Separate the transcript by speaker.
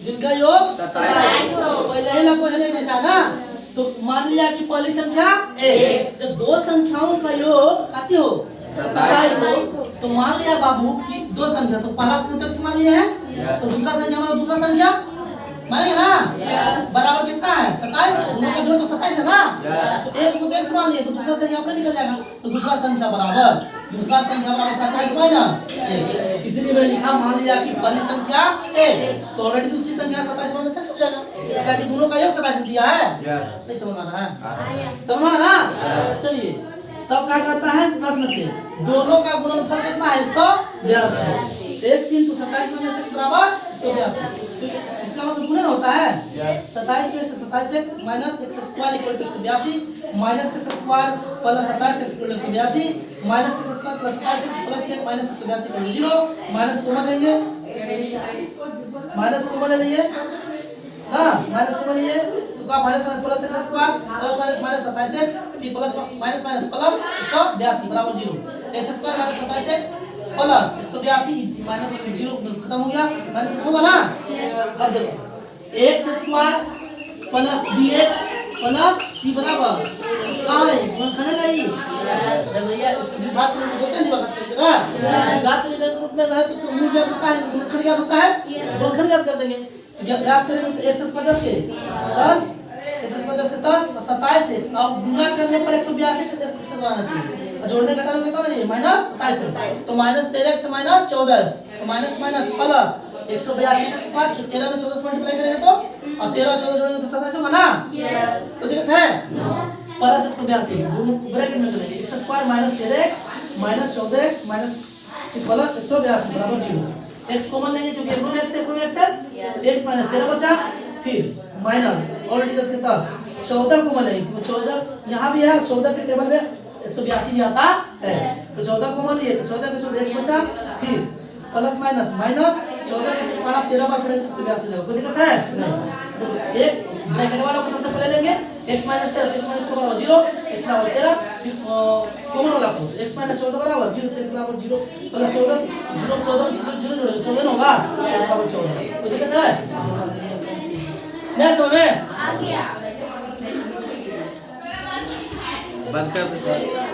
Speaker 1: जिनका योग 27 हो। पहले ही लगभग है जैसा ना। तो मान लिया कि पहली संख्या 1, जब दो संख्याओं का योग काची हो 27 हो, तो मान लिया बाबू कि दो संख्या, तो पहला संख्या तक मान लिया है, तो दूसरा संख्या मतलब दूसरा संख्या मानेंगे ना। बराबर कितना है 27, दोनों का जोड़ तो 27 है ना। तो एक को x मान लिए तो दूसरा संख्या अपने निकल जाएगा, तो दूसरा संख्या बराबर 27 माइनस 1, इसलिए मैंने लिखा मान लिया कि पहली संख्या 1, तो ऑलरेडी दूसरी संख्या 27 माइनस 6 हो जाएगा, ताकि दोनों का योग 27 दिया है। नहीं समझ में आ रहा है? समझ में आ रहा है? चलिए तब क्या करता है प्रश्न से, दोनों का गुणनफल कितना है 182, 1 × 27 माइनस 1 बराबर 182। इसका मतलब गुणन होता है 27 में से 27x minus x square equal to 182 minus x square plus 27x equal to 182 minus x square plus 27x plus 1 minus 182 equal to 0। Minus common लेंगे, माइनस कॉमन ले लिए ना, माइनस कॉमन लिए तो का minus plus x square plus minus minus 27x फिर plus minus minus plus 182 बराबर 0। x square minus 27x plus 182 minus 0 खत्म हो गया, माइनस होगा ना। अब देखो x square plus bx plus c बराबर क्या है गुणनखंड का ही जब भैया बात में बोलते हैं बात करते हैं बात में के रूप में रहे तो उसका मूल ज्ञात होता है, गुणनखंड ज्ञात होता है, गुणनखंड ज्ञात कर देंगे। तो ज्ञात करेंगे तो x स्क्वायर के 10 x स्क्वायर से 10 और 27x अब गुणा करने पर 182 से x आना चाहिए, जोड़ने घटाने कितना चाहिए माइनस 27, तो माइनस 13x माइनस 14, तो माइनस माइनस प्लस 182 से 5 13 में 14 से मल्टीप्लाई करेंगे तो और 13 और 14 जोड़ेंगे तो 27 होगा ना। तो दिक्कत है प्लस 182 दोनों ब्रैकेट में करेंगे x square minus 13x minus 14x minus plus 182 बराबर 0। x कॉमन लेंगे क्योंकि एक रूट x है, x माइनस 13 बचा फिर माइनस ऑलरेडी 10 के 10 14 कॉमन लेंगे, 14 यहाँ भी है 14 के टेबल में 182 भी आता है, तो 14 कॉमन लिए तो 14 के 14 x बचा फिर प्लस माइनस माइनस 14 के पारा 13 बार पड़ेगा तो 182 जाएगा। कोई दिक्कत है नहीं। देखो एक ब्रैकेट वाला को सबसे पहले लेंगे x माइनस 13 x माइनस बराबर 0 x बराबर 13 फिर कॉमन वाला को x माइनस 14 बराबर 0 तो x बराबर 0 तो 14 0 14 0 जोड़ेंगे 14 होगा x बराबर 14। कोई दिक्कत है नहीं समझ में आ गया?
Speaker 2: बंद कर दो।